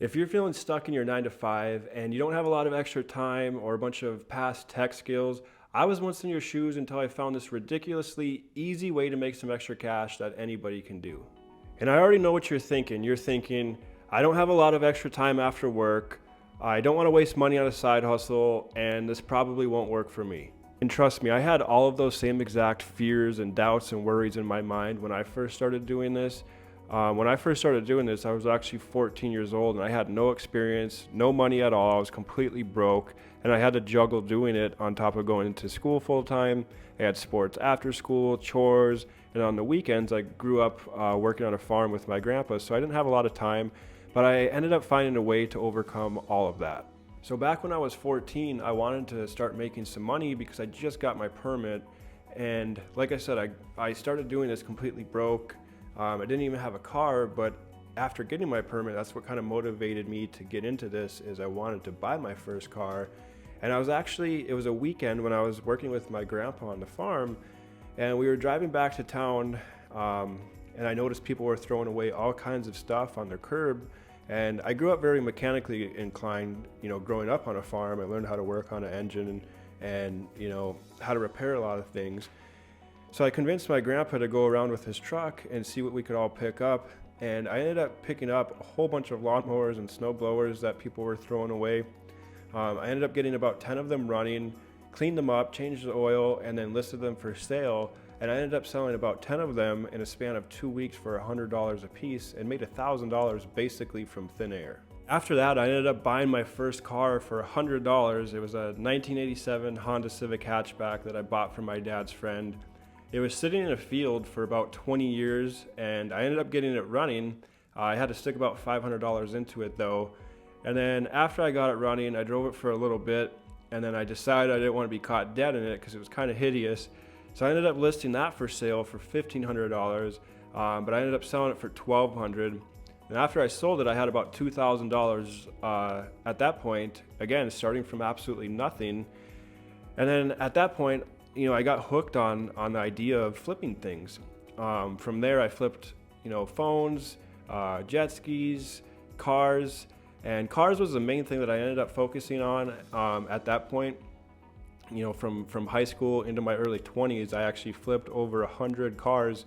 If you're feeling stuck in your 9 to 5 and you don't have a lot of extra time or a bunch of past tech skills, I was once in your shoes until I found this ridiculously easy way to make some extra cash that anybody can do. And I already know what you're thinking. You're thinking, I don't have a lot of extra time after work, I don't want to waste money on a side hustle, and this probably won't work for me. And trust me, I had all of those same exact fears and doubts and worries in my mind when I first started doing this. When I first started doing this, I was actually 14 years old and I had no experience, no money at all. I was completely broke and I had to juggle doing it on top of going to school full time. I had sports after school, chores, and on the weekends I grew up working on a farm with my grandpa, so I didn't have a lot of time, but I ended up finding a way to overcome all of that. So back when I was 14, I wanted to start making some money because I just got my permit. And like I said, I started doing this completely broke. I didn't even have a car, but after getting my permit, that's what kind of motivated me to get into this, is I wanted to buy my first car. And it was a weekend when I was working with my grandpa on the farm, and we were driving back to town, and I noticed people were throwing away all kinds of stuff on their curb. And I grew up very mechanically inclined, growing up on a farm. I learned how to work on an engine and how to repair a lot of things. So I convinced my grandpa to go around with his truck and see what we could all pick up. And I ended up picking up a whole bunch of lawnmowers and snow blowers that people were throwing away. I ended up getting about 10 of them running, cleaned them up, changed the oil, and then listed them for sale. And I ended up selling about 10 of them in a span of 2 weeks for $100 a piece and made $1,000 basically from thin air. After that, I ended up buying my first car for $100. It was a 1987 Honda Civic hatchback that I bought from my dad's friend. It was sitting in a field for about 20 years and I ended up getting it running. I had to stick about $500 into it though. And then after I got it running, I drove it for a little bit and then I decided I didn't want to be caught dead in it because it was kind of hideous. So I ended up listing that for sale for $1,500, but I ended up selling it for $1,200. And after I sold it, I had about $2,000 at that point, again, starting from absolutely nothing. And then at that point, I got hooked on the idea of flipping things. From there, I flipped, phones, jet skis, cars, and cars was the main thing that I ended up focusing on at that point. From high school into my early 20s, I actually flipped over 100 cars,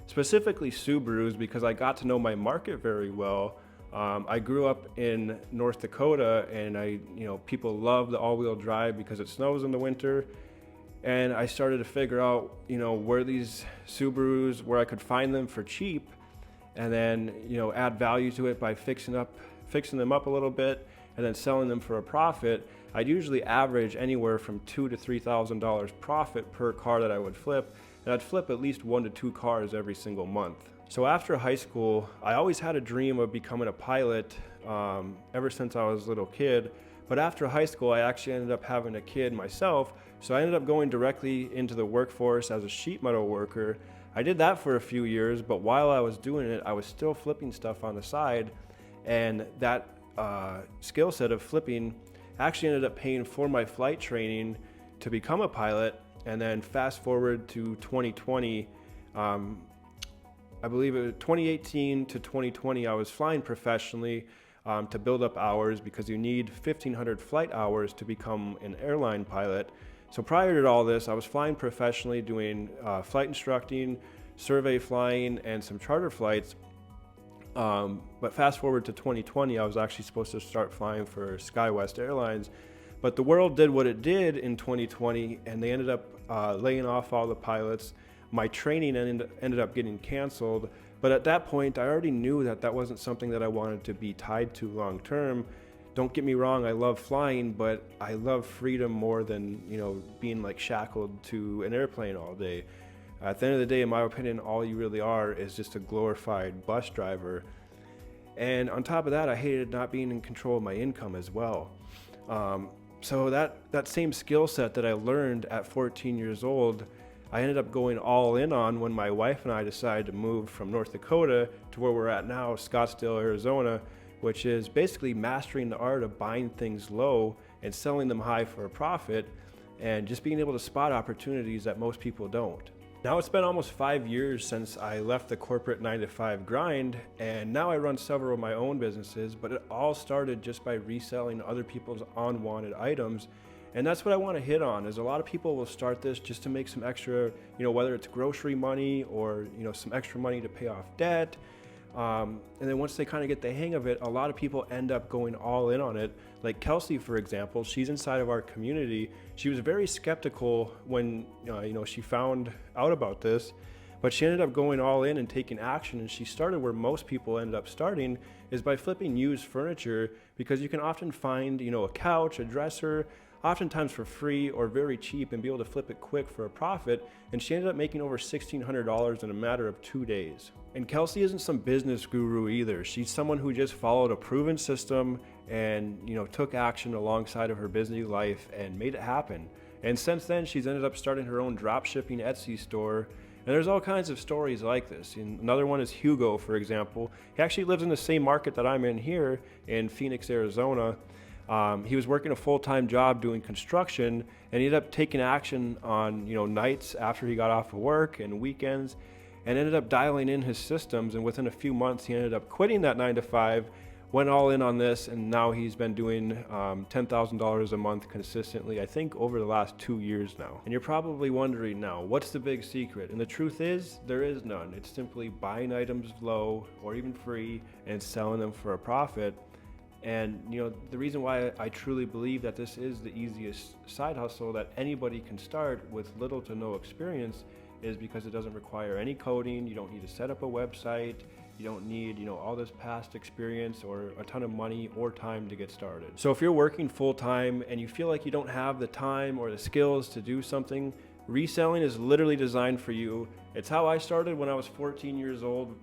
specifically Subarus, because I got to know my market very well. I grew up in North Dakota, and people love the all-wheel drive because it snows in the winter. And I started to figure out, where these Subarus, where I could find them for cheap, and then, add value to it by fixing them up a little bit, and then selling them for a profit. I'd usually average anywhere from $2,000 to $3,000 profit per car that I would flip, and I'd flip at least 1 to 2 cars every single month. So after high school, I always had a dream of becoming a pilot ever since I was a little kid. But after high school, I actually ended up having a kid myself, so I ended up going directly into the workforce as a sheet metal worker. I did that for a few years, but while I was doing it, I was still flipping stuff on the side, and that skill set of flipping actually ended up paying for my flight training to become a pilot. And then fast forward to 2020, I believe it was 2018 to 2020, I was flying professionally to build up hours, because you need 1,500 flight hours to become an airline pilot. So prior to all this, I was flying professionally, doing flight instructing, survey flying, and some charter flights. But fast forward to 2020, I was actually supposed to start flying for SkyWest Airlines. But the world did what it did in 2020, and they ended up laying off all the pilots. My training ended up getting canceled. But at that point, I already knew that wasn't something that I wanted to be tied to long term. Don't get me wrong, I love flying, but I love freedom more than, being like shackled to an airplane all day. At the end of the day, in my opinion, all you really are is just a glorified bus driver. And on top of that, I hated not being in control of my income as well. So that same skill set that I learned at 14 years old, I ended up going all in on when my wife and I decided to move from North Dakota to where we're at now, Scottsdale, Arizona, which is basically mastering the art of buying things low and selling them high for a profit, and just being able to spot opportunities that most people don't. Now it's been almost 5 years since I left the corporate 9 to 5 grind, and now I run several of my own businesses, but it all started just by reselling other people's unwanted items. And that's what I want to hit on, is a lot of people will start this just to make some extra, whether it's grocery money or, some extra money to pay off debt. And then once they kind of get the hang of it, a lot of people end up going all in on it. Like Kelsey, for example, she's inside of our community. She was very skeptical when, she found out about this, but she ended up going all in and taking action. And she started where most people ended up starting, is by flipping used furniture, because you can often find, a couch, a dresser, oftentimes for free or very cheap, and be able to flip it quick for a profit. And she ended up making over $1,600 in a matter of 2 days. And Kelsey isn't some business guru either. She's someone who just followed a proven system and, took action alongside of her busy life and made it happen. And since then, she's ended up starting her own drop shipping Etsy store. And there's all kinds of stories like this. And another one is Hugo, for example. He actually lives in the same market that I'm in here in Phoenix, Arizona. He was working a full-time job doing construction, and he ended up taking action on, nights after he got off of work and weekends, and ended up dialing in his systems. And within a few months, he ended up quitting that 9 to 5, went all in on this, and now he's been doing $10,000 a month consistently, I think over the last 2 years now. And you're probably wondering now, what's the big secret? And the truth is, there is none. It's simply buying items low or even free and selling them for a profit. And the reason why I truly believe that this is the easiest side hustle that anybody can start with little to no experience is because it doesn't require any coding. You don't need to set up a website. You don't need, all this past experience or a ton of money or time to get started. So if you're working full time and you feel like you don't have the time or the skills to do something, reselling is literally designed for you. It's how I started when I was 14 years old,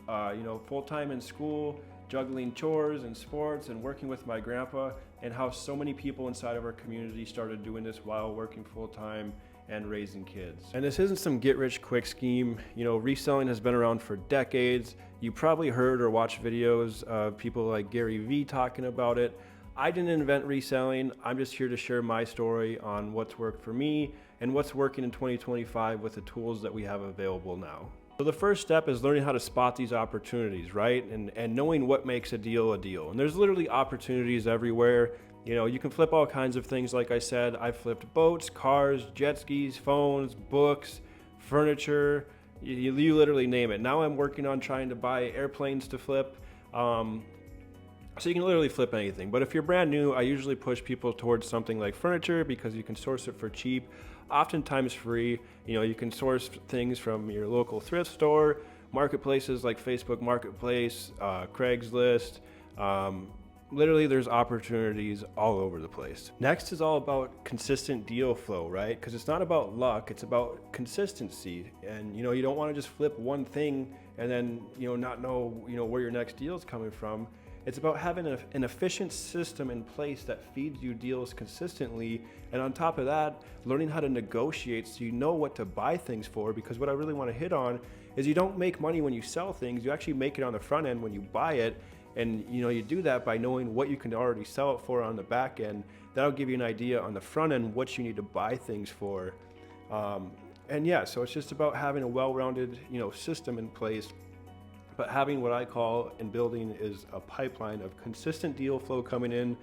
full time in school, juggling chores and sports and working with my grandpa, and how so many people inside of our community started doing this while working full time and raising kids. And this isn't some get rich quick scheme. Reselling has been around for decades. You probably heard or watched videos of people like Gary Vee talking about it. I didn't invent reselling. I'm just here to share my story on what's worked for me and what's working in 2025 with the tools that we have available now. So the first step is learning how to spot these opportunities, right? And knowing what makes a deal a deal. And there's literally opportunities everywhere. You can flip all kinds of things. Like I said, I've flipped boats, cars, jet skis, phones, books, furniture, you literally name it. Now I'm working on trying to buy airplanes to flip. So you can literally flip anything. But if you're brand new, I usually push people towards something like furniture, because you can source it for cheap, oftentimes free. You can source things from your local thrift store, marketplaces like Facebook Marketplace, Craigslist. Literally, there's opportunities all over the place. Next is all about consistent deal flow, right? Because it's not about luck, it's about consistency. And you don't want to just flip one thing and then not know where your next deal is coming from. It's about having an efficient system in place that feeds you deals consistently. And on top of that, learning how to negotiate so you know what to buy things for. Because what I really want to hit on is you don't make money when you sell things. You actually make it on the front end when you buy it. And you do that by knowing what you can already sell it for on the back end. That'll give you an idea on the front end what you need to buy things for. So it's just about having a well-rounded system in place. But having what I call in building is a pipeline of consistent deal flow coming in,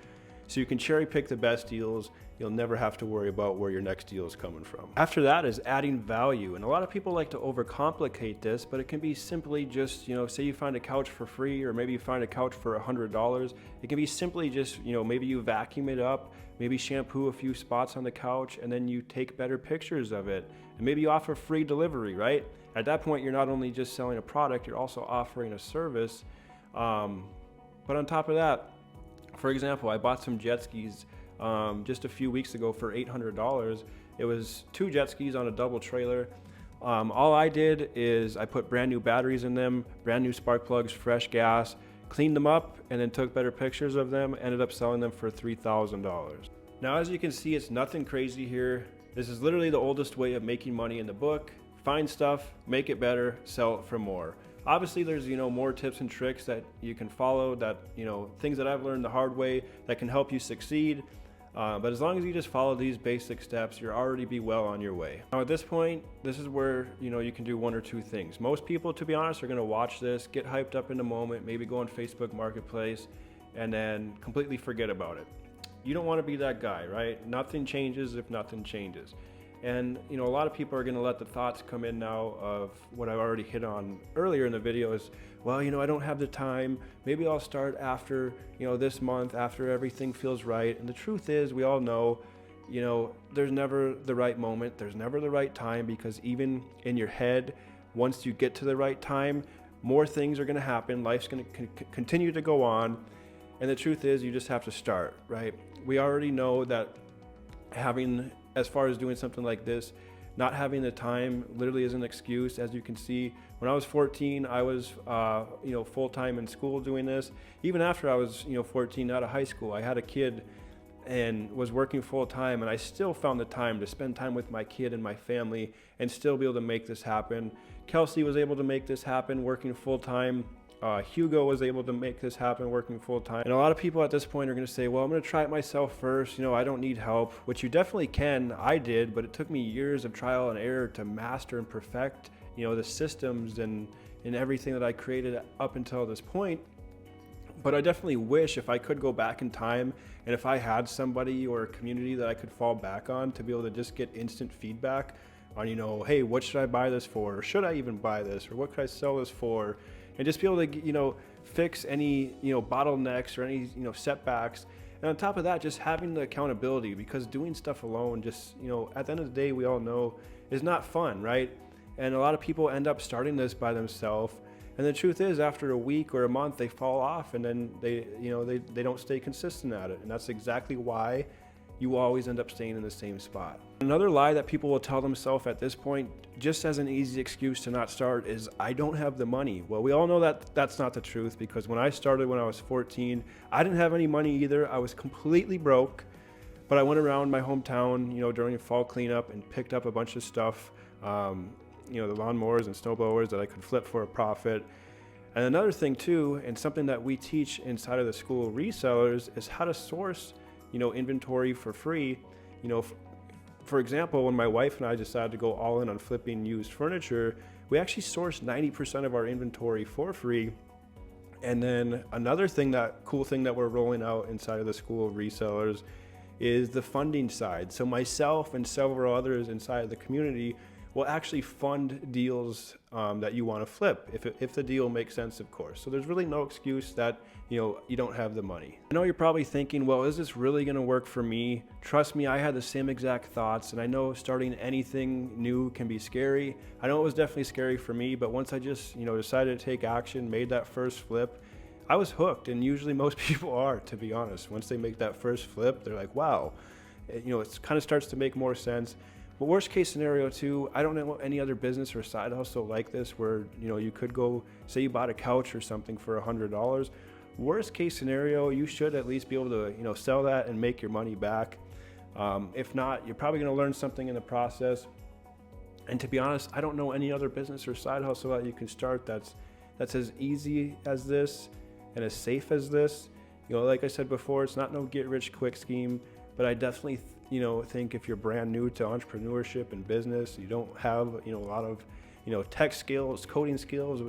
so you can cherry pick the best deals. You'll never have to worry about where your next deal is coming from. After that is adding value. And a lot of people like to overcomplicate this, but it can be simply just, say you find a couch for free, or maybe you find a couch for $100. It can be simply just, maybe you vacuum it up, maybe shampoo a few spots on the couch, and then you take better pictures of it. And maybe you offer free delivery, right? At that point, you're not only just selling a product, you're also offering a service. But on top of that, for example, I bought some jet skis just a few weeks ago for $800. It was 2 jet skis on a double trailer. All I did is I put brand new batteries in them, brand new spark plugs, fresh gas, cleaned them up, and then took better pictures of them, ended up selling them for $3,000. Now, as you can see, it's nothing crazy here. This is literally the oldest way of making money in the book. Find stuff, make it better, sell it for more. Obviously, there's more tips and tricks that you can follow, that things that I've learned the hard way that can help you succeed. But as long as you just follow these basic steps, you'll already be well on your way. Now at this point, this is where you can do one or two things. Most people, to be honest, are going to watch this, get hyped up in the moment, maybe go on Facebook Marketplace, and then completely forget about it. You don't want to be that guy, right? Nothing changes if nothing changes. And a lot of people are going to let the thoughts come in now of what I've already hit on earlier in the video is, well, I don't have the time. Maybe I'll start after, this month, after everything feels right. And the truth is, we all know, there's never the right moment. There's never the right time, because even in your head, once you get to the right time, more things are going to happen. Life's going to continue to go on. And the truth is, you just have to start, right? We already know that as far as doing something like this, not having the time literally is an excuse. As you can see, when I was 14, I was, full-time in school doing this. Even after I was, 14 out of high school, I had a kid and was working full-time, and I still found the time to spend time with my kid and my family and still be able to make this happen. Kelsey was able to make this happen working full-time. Hugo was able to make this happen working full-time. And a lot of people at this point are going to say, well, I'm going to try it myself first. I don't need help, which you definitely can. I did, but it took me years of trial and error to master and perfect, the systems and everything that I created up until this point. But I definitely wish if I could go back in time and if I had somebody or a community that I could fall back on to be able to just get instant feedback on, hey, what should I buy this for? Or should I even buy this? Or what could I sell this for? And just be able to, fix any, bottlenecks or any, setbacks. And on top of that, just having the accountability, because doing stuff alone just, at the end of the day, we all know is not fun, right? And a lot of people end up starting this by themselves. And the truth is, after a week or a month, they fall off, and then they don't stay consistent at it. And that's exactly why you always end up staying in the same spot. Another lie that people will tell themselves at this point, just as an easy excuse to not start, is I don't have the money. Well, we all know that that's not the truth, because when I started when I was 14, I didn't have any money either. I was completely broke, but I went around my hometown, during fall cleanup and picked up a bunch of stuff, the lawnmowers and snowblowers that I could flip for a profit. And another thing too, and something that we teach inside of the school of resellers, is how to source inventory for free. For example, when my wife and I decided to go all in on flipping used furniture, we actually sourced 90% of our inventory for free. And then another cool thing that we're rolling out inside of the school of resellers is the funding side. So myself and several others inside of the community will actually fund deals that you want to flip, if the deal makes sense, of course. So there's really no excuse that you don't have the money. I know you're probably thinking, well, is this really going to work for me? Trust me, I had the same exact thoughts, and I know starting anything new can be scary. I know it was definitely scary for me, but once I just decided to take action, made that first flip, I was hooked. And usually most people are, to be honest. Once they make that first flip, they're like, wow, it kind of starts to make more sense. But worst case scenario too, I don't know any other business or side hustle like this where you could go, say you bought a couch or something for $100. Worst case scenario, you should at least be able to sell that and make your money back. If not, you're probably going to learn something in the process. And to be honest, I don't know any other business or side hustle that you can start that's as easy as this and as safe as this. Like I said before, it's not no get rich quick scheme, but I definitely think if you're brand new to entrepreneurship and business, you don't have a lot of tech skills, coding skills,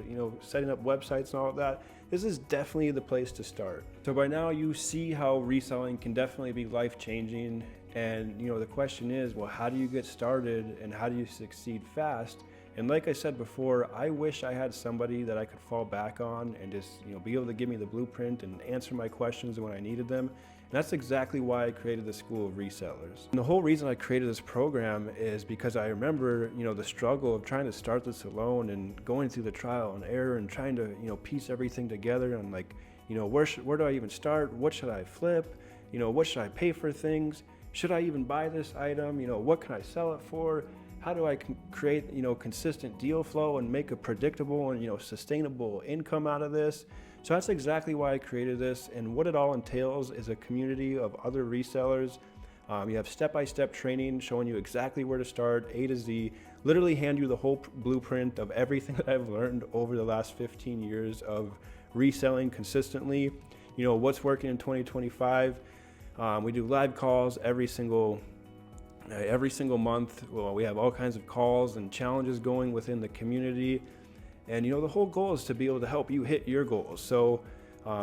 setting up websites and all of that, this is definitely the place to start. So by now you see how reselling can definitely be life-changing, and the question is, well, how do you get started and how do you succeed fast? And like I said before, I wish I had somebody that I could fall back on and just be able to give me the blueprint and answer my questions when I needed them. And that's exactly why I created the School of Resellers. And the whole reason I created this program is because I remember, the struggle of trying to start this alone and going through the trial and error and trying to, piece everything together and where do I even start? What should I flip? What should I pay for things? Should I even buy this item? What can I sell it for? How do I create, consistent deal flow and make a predictable and, sustainable income out of this? So that's exactly why I created this, and what it all entails is a community of other resellers. You have step-by-step training showing you exactly where to start, A to Z, literally hand you the whole blueprint of everything that I've learned over the last 15 years of reselling consistently, what's working in 2025. We do live calls every single month. Well, we have all kinds of calls and challenges going within the community. And, the whole goal is to be able to help you hit your goals. So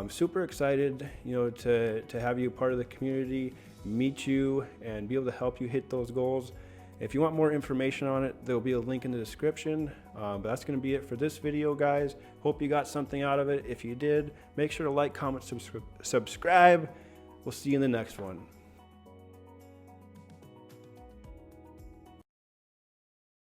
super excited, to have you part of the community, meet you, and be able to help you hit those goals. If you want more information on it, there'll be a link in the description. But that's going to be it for this video, guys. Hope you got something out of it. If you did, make sure to like, comment, subscribe. We'll see you in the next one.